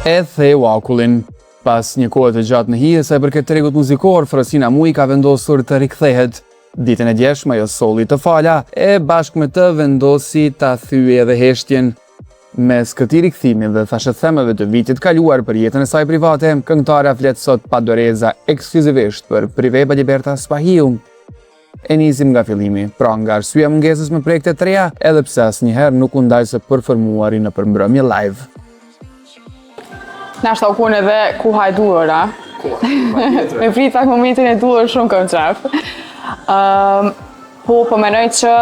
e theu akullin. Pas një kohë të gjatë në hije sa i përket tregut muzikor, Frosina Muj ka vendosur të rikthehet. Ditën e djeshme ajo solli të fala e bashkë me të vendosi ta thyej edhe heshtjen. Mes këtij rikthimi dhe thashëthemeve të vitit kaluar për jetën e saj private, këngëtarja flet sot pa doreza ekskluzivisht për Prive Baliberta Spahiu. E nisim nga fillimi, pra nga arsyeja mungesës me projekte të reja, edhe pse asnjëherë nuk u ndaj së përformuari në përmbrëmje live. Nashta u kun edhe kuha e duhura. Me prit pak momentin e duhur shumë kam qef. Po menoj që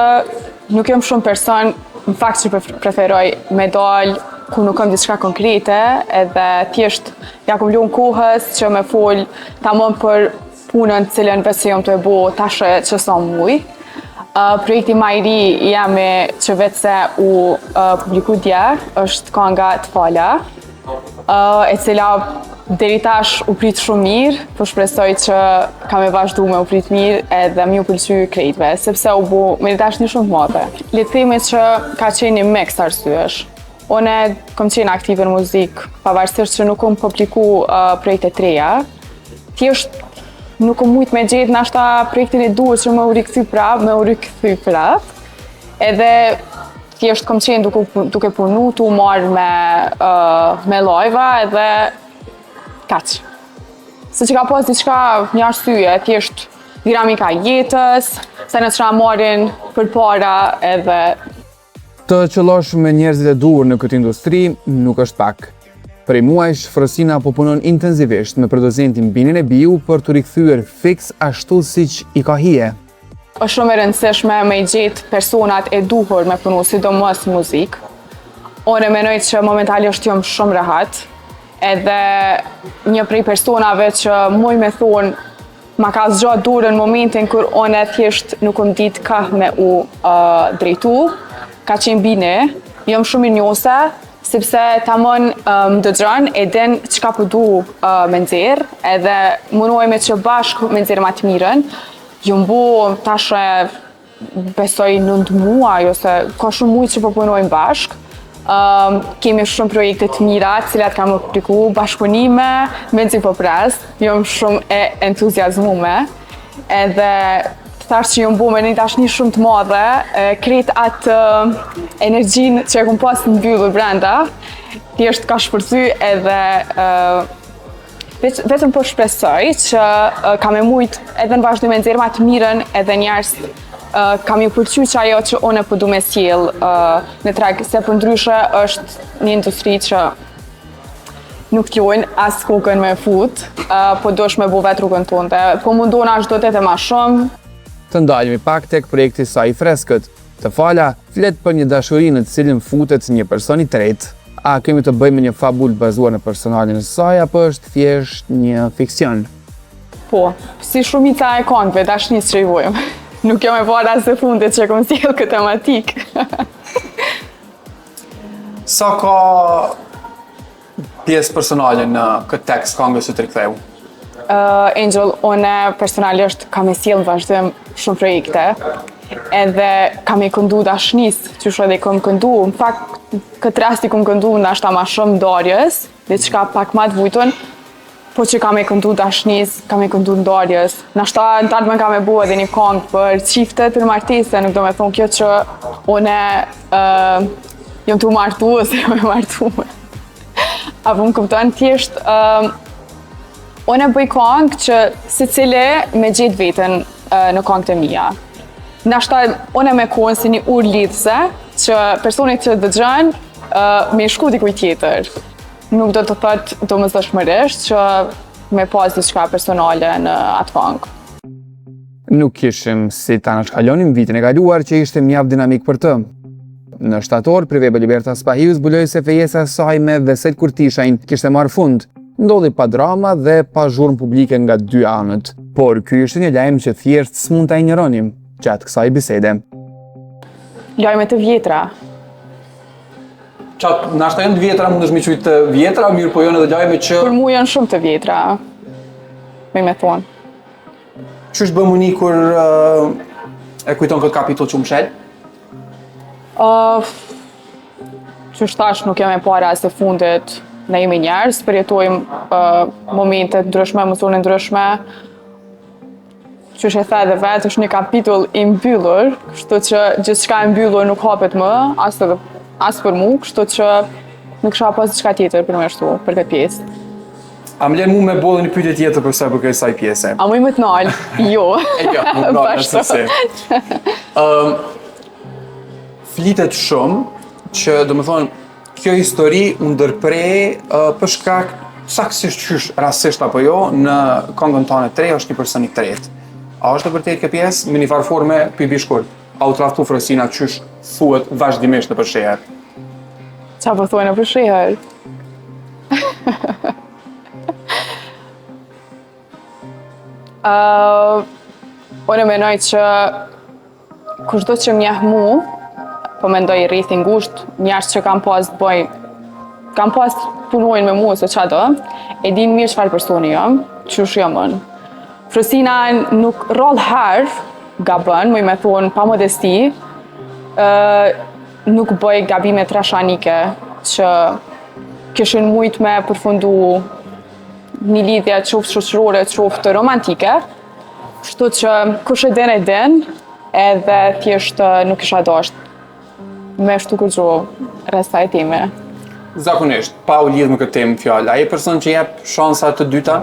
nuk jam shumë person, në fakt që preferoj me dalë ku nuk kam diçka konkrete, edhe thjesht ja kom lënë kohës që me fol tamam për punën cilën vetë jam të e bo tashe që sa muj. Projekti ma i ri jemi që vetë se u publiku dje, është Kanga të Fala, e cila deri tash u prit shumë mirë, po shpresoj që kam e vazhdu me u prit mirë edhe mi u pëlqy krejtve, sepse u bu me tash një shumë të madhe. Le të themi që ka qenë një mix arsyesh. Une kam qenë aktive në muzikë, pavarësisht që nuk kam publiku projekte të reja. Thjesht nuk kam mujt me gjetë nashta projektin e duhet që me u rikthy prap. Edhe thjesht kam qenë duke punu, tu marrë me live-a edhe kaq. Se që ka pas diçka një arsye, thjesht dinamika jetës, se në çfarë marrin përpara edhe. Të qëllosh me njerëzit e duhur në këtë industri nuk është pak. Prej muajsh, Frosina po punon intensivisht me producentin Binin e Biu për të rikthyer fiks ashtu siç i ka hije. Është shumë e rëndësishme me gjetë personat e duhur me punu, sidomos muzikë. Unë menoj që momentalisht jam shumë rehat, edhe një prej personave që muj me thonë ma ka zgjatë durën në momentin kur unë thjesht nuk më ditë ka me u drejtu, ka qenë Bini, jam shumë i njose, sepse tamon më dëgjon e din çka po du me nxjerr, edhe munojme që bashkë me nxjerr ma të mirën. Ju mbu tash besoj 9 muaj, ose ka shumë muaj që po punojmë bashkë. Kemi shumë projekte të mira, cilat kam publiku, bashkëpunime, mezi po pres, jam shumë e entuziazmume. Edhe të thash që ju mbu me një dashni shumë të madhe, krejt atë energjin që e kum pas në mbyllur brenda, thjesht ka shpërthy edhe vetëm po shpresoj që kam e mujt edhe në vazhdim e nxjerr ma të mirën edhe njerëz kam ju pëlqy që ajo që une po du me sjell në treg, se për ndryshe është një industri që nuk t'jojnë as kokën me fut, po dosh me bu vetë rrugën tonde, po mundona ashtë do t'ete ma shumë. Të ndalemi pak tek projekti saj i freskët. Të Fala flet për një dashuri në të cilën futet një person i tretë. A kemi të bëjmë një fabul bazuar në personalin e saj, apo është thjesht një fiksion? Po, si shumica e këngëve dashnisë që i vojmë. Nuk jam e para se fundit që kom sjell këtë tematik. Sa ka pjesë personale në këtë tekst këngës që të riktheu? Angel, une personalisht kam e sjell në vazhdim shumë projekte, edhe kam e këndu dashnisë, që edhe kam këndu. Në fakt, këtë rast i kam këndu nashta ma shumë Darjes, diçka pak ma të vujtën, po që kam e këndu dashnisë, kam e këndu Darjes. Nashta në tardhmen kam e bu edhe një këngë për çiftet për martese, nuk do me thonë kjo që une jam të martu ose jam e martuar. Apo më kupton, thjesht une bëj këngë që secili me gjetë veten në këngët e mia. Nashta une me konë si një ur lidhse që personit që dëgjon me shku dikuj tjetër. Nuk do të thotë domosdoshmërisht që me pas diçka personale në atë këngë. Nuk kishim si ta nënshkalonim vitin e kaluar që ishte mjaft dinamik për të. Në shtator, Prive Baliberta Spahiu zbuloi se fejesa e saj me Vesel Kurtishajn kishte marrë fund. Ndodhi pa drama dhe pa zhurmë publike nga dy anët. Por ky ishte një lajm që thjesht s'mund ta injoronim gjatë kësaj bisede. Lajme të vjetra. Nashta janë të vjetra, mund është mi qujtë të vjetra, mirë po janë edhe lajme që... Për mu janë shumë të vjetra, me thonë. Qysh bëmë një kur e kujton këtë kapitull që më shel? Qysh tash nuk jam e para as të fundit, ne jemi njerëz, përjetojmë momente ndryshme, emocione ndryshme. Që e the edhe vetë, është një kapitull i mbyllur, kështu që gjithçka e mbyllur nuk hapet më, as për mu, kështu që nuk kisha pas diçka tjetër për me shtu, për këtë pjesë. A më lën mu me bollë një pyetje tjetër për sa për kësaj pjese? A më të nalë? Jo. Jo, nuk ka nësësi. Flitet shumë që, domethënë, kjo histori u ndërprej për shkak saktësisht qysh rastisht apo jo në këngën tane të re është një person i tretë. A është e vërtet kjo pjesë me një farë forme pipi shkurt? A u traftu Frosina qysh thuhet vazhdimisht në përsheher? Qa po thuaj në përsheher? Unë menoj që kushdo që mjeh mu, po mendoj rreth i ngushtë, njerëz që kam pas punojnë me mu ose çado, e din mirë çfarë personi jam, qysh jam unë. Frosina nuk roll herë gabon, më me thonë pa modesti, nuk bëj gabime trashanike që kishin mujt me përfundu një lidhje qoftë shoqërore, qoftë romantike. Kështu që kush e den, edhe thjesht nuk isha dasht me shtu kërgjo resta e time. Zakonisht, pa u lidh me këtë temë fjalë, a je person që jep shansa të dyta?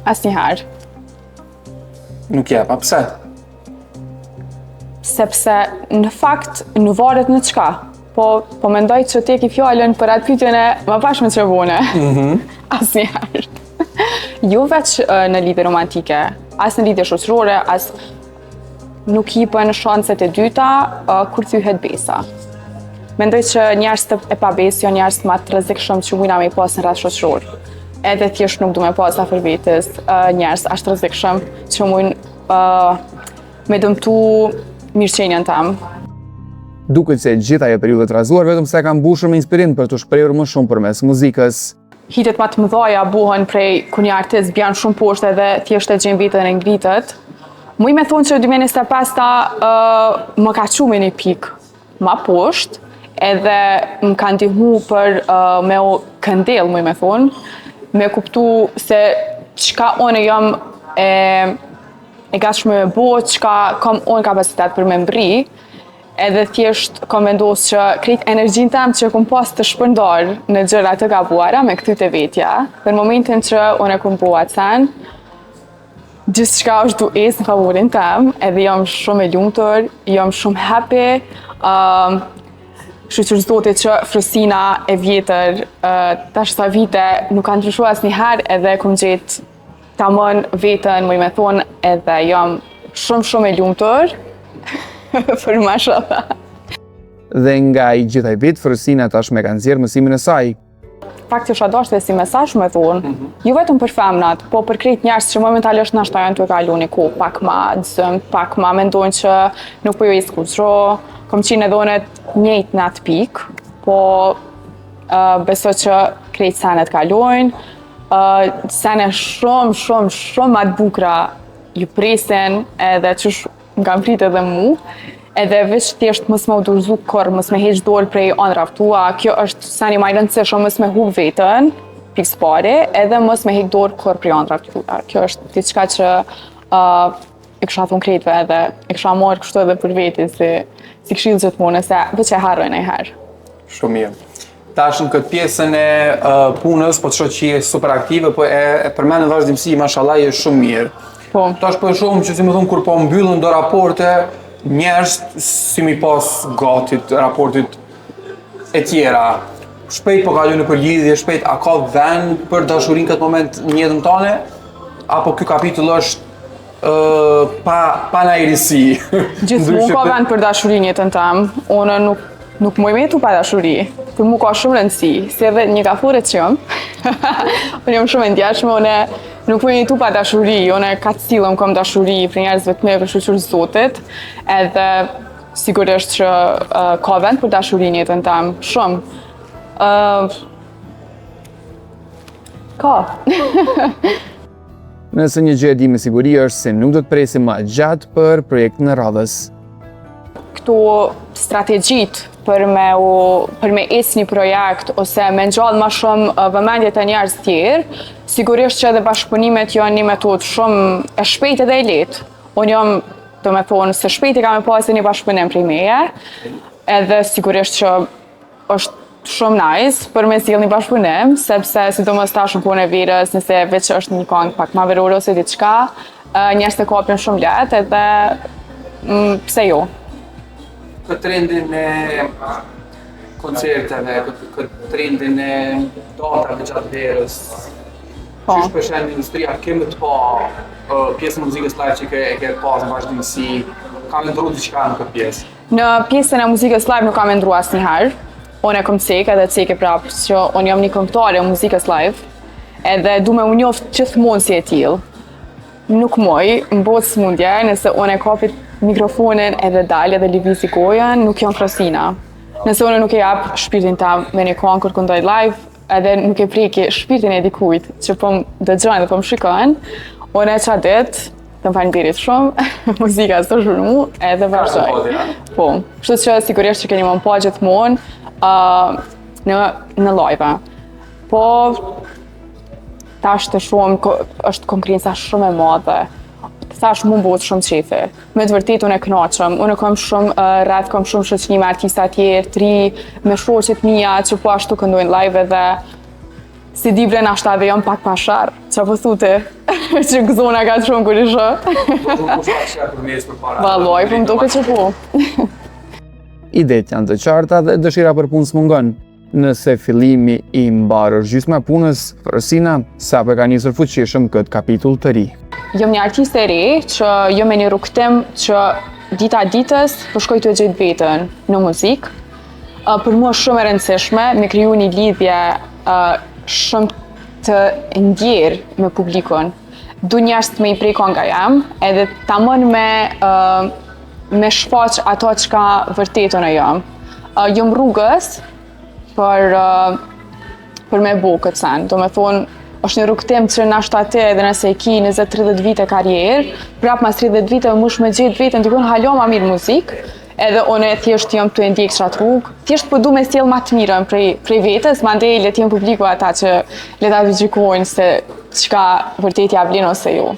Asnjëherë. Nuk jep, a pse? Sepse në fakt nuk varet në çka. Po mendoj që tek i fjalën për atë pyetjen e më pash me çevone. Asnjëherë. Jo veç në lidhje romantike, as në lidhje shoqërore, as nuk hipen shanset e dyta kur thyhet besa. Mendoj që njerëz e pabesë janë njerëz më të rrezikshëm që mujna me pas në rreth shoqëror. Edhe thjesht nuk du me pas afër vetes njerëz ashtë të rrezikshëm që mujnë me dëmtu mirëqenjen tam. Duket se gjitha ajo periudhë të razuar vetëm se kanë mbushur me inspirim për të shprehur më shumë përmes muzikës. Hitet më të mëdha buhen prej kur një artist bjan shumë poshtë edhe thjesht e gjen veten e ngritet. Muj me thonë që 2025 më ka qume një pikë ma poshtë, edhe më ka ndihmu për me o këndel, muj me thonë, me kuptu se çka unë jam e gatshme me bo, çka kam unë kapacitet për me mbri, edhe thjesht kam vendosur që krejt energjin tam që kom pas të shpërndar në gjëra të gabuara me këty të vetja, për momentin që unë e kom bo atë sen, gjithçka është dues në favorin tem, edhe jam shumë e lumtur, jam shumë happy, shqyqër zotit që Frosina e vjetër, tash sa vite nuk kanë ndryshuar asnjëherë edhe kom gjetë tamam veten, më me thonë, edhe jam shumë e lumtur. Për mashallah. Dhe nga i gjithaj vit, Frosina tashmë ka nxjerrë mësimin e saj. Fakti është dashur si mesazh më thonë, jo vetëm për femnat, po për krejt njerëz që momentalisht nashta janë të kalu një kohë pak më zëm, pak më mendojnë që nuk po ju i skuqro, kom qenë edhe unë njëjtë në atë pikë, po besoj që krejt senet kalojnë, sene shumë më të bukura ju presin edhe që nga mpritë edhe mu, edhe veç thjesht mos me u dorëzu kur, mos me heq dorë prej ëndrave tua, kjo është seni më i rëndësishëm, mos me humb veten, pikë pare, edhe mos me heq dorë kur prej ëndrave tua. Kjo është diçka që e kisha thonë krejtve edhe e kisha marrë kështu edhe për veti si këshill gjithmonë, se veç e harroj ndonjëherë. Shumë mirë. Tash në këtë pjesën e punës, po të shoh që je super aktive, po e përmend në vazhdimsi, mashallah, je shumë mirë. Po. Tash po e shohim që si më thon kur po mbyllën do raporte, njerëz si mi pas gatit, raportit e tjera. Shpejt po kalojnë për lidhje, shpejt a ka vend për dashurinë këtë moment në jetën tënde? Apo ky kapitull është pa najrisi? Gjithmonë ka vend për dashurinë jetën tam. Unë nuk më metu pa dashuri. Për mu ka shumë rëndësi, si edhe një kafore që jam. Unë jam shumë e ndjeshme, unë nuk më jetu pa dashuri, unë ka cilëm kam dashuri për njerëzve të me për shqyqër zotit, edhe sigurisht që ka vend për dashurinë jetën tam, shumë. Ka. Nëse një gjë e di me siguri është se nuk do të presim më gjatë për projektin e radhës. Këto strategjit për me ecë një projekt ose me ngjall më shumë vëmendje të njerëz tjerë, sigurisht që edhe bashkëpunimet janë një metodë shumë e shpejtë dhe e lehtë. Unë jam, do me thonë, se shpejt e kam e pasur një bashkëpunim prej meje, edhe sigurisht që është shumë nice për me sjell një bashkëpunim, sepse sidomos tash në punën e verës, nëse veç është një këngë pak më verore ose diçka, njerëz të kapin shumë lehtë edhe pse jo. Këtë trendin e koncerteve, këtë trendin e datave gjatë verës, qysh përshen industria kemë të pa pjesën e muzikës live që e ke pas në vazhdimsi, ka me ndru diçka në këtë pjesë? Në pjesën e muzikës live nuk kam ndru asnjëherë. Unë e kom cek edhe cek e prapë që unë jam një këngëtare e muzikës live edhe du me unë njoftë gjithmonë si e tillë. Nuk moj, m'bot smundje, nëse unë e kapit mikrofonin edhe dalë edhe lëvizi gojën, nuk jam Frosina. Nëse unë nuk e jap shpirtin tam me një këngë kur këndoj live, edhe nuk e preki shpirtin e dikujt që po më dëgjojnë dhe po më shikojnë, unë e çfarë ditë, të më faleminderit shumë, muzika s'të zhurmu edhe vazhdoj. Po, kështu që sigurisht që keni më pa gjithmonë në live. Po, tash të shumë, është konkurenca shumë e madhe. Tash mu bëhet shumë qefi. Me të vërtetë unë e kënaqem. Unë kam shumë rreth, kam shumë shoqëni me artista tjerë, të ri, me shoqet mia që po ashtu këndojnë live edhe si di vlen ashtu edhe jam pak pasharr. Çfarë po thotë? Që gëzona ka shumë kur i shoh. Valloj, po më duket që po. Idetë janë të qarta dhe dëshira për punë s'mungon. Nëse fillimi i mbar është gjysma e punës, Frosina sapo ka nisur fuqishëm këtë kapitull të ri. Jam një artiste e re që jam me një rrugtim që dita ditës po shkoj të gjej veten në muzikë. Për mua është shumë e rëndësishme me kriju një lidhje shumë të ndjerë me publikun. Du njerëz të më i prekon nga jam, edhe tamam me shfaq ato çka vërtet unë jam. Jam rrugës për me bo këtë sen. Do me thonë, është një rrugtim që nashta ti edhe nëse e ki 20-30 vite karrierë, prap mas 30 vite mush me gjetë vetën dikun halo ma mirë muzikë, edhe unë thjesht jam të ndjek qatë rrugë, thjesht po du me sjell ma të mirën prej vetës, mandej le t'jem publiku ata që le ta gjykojnë se çka vërtet ja vlen ose jo.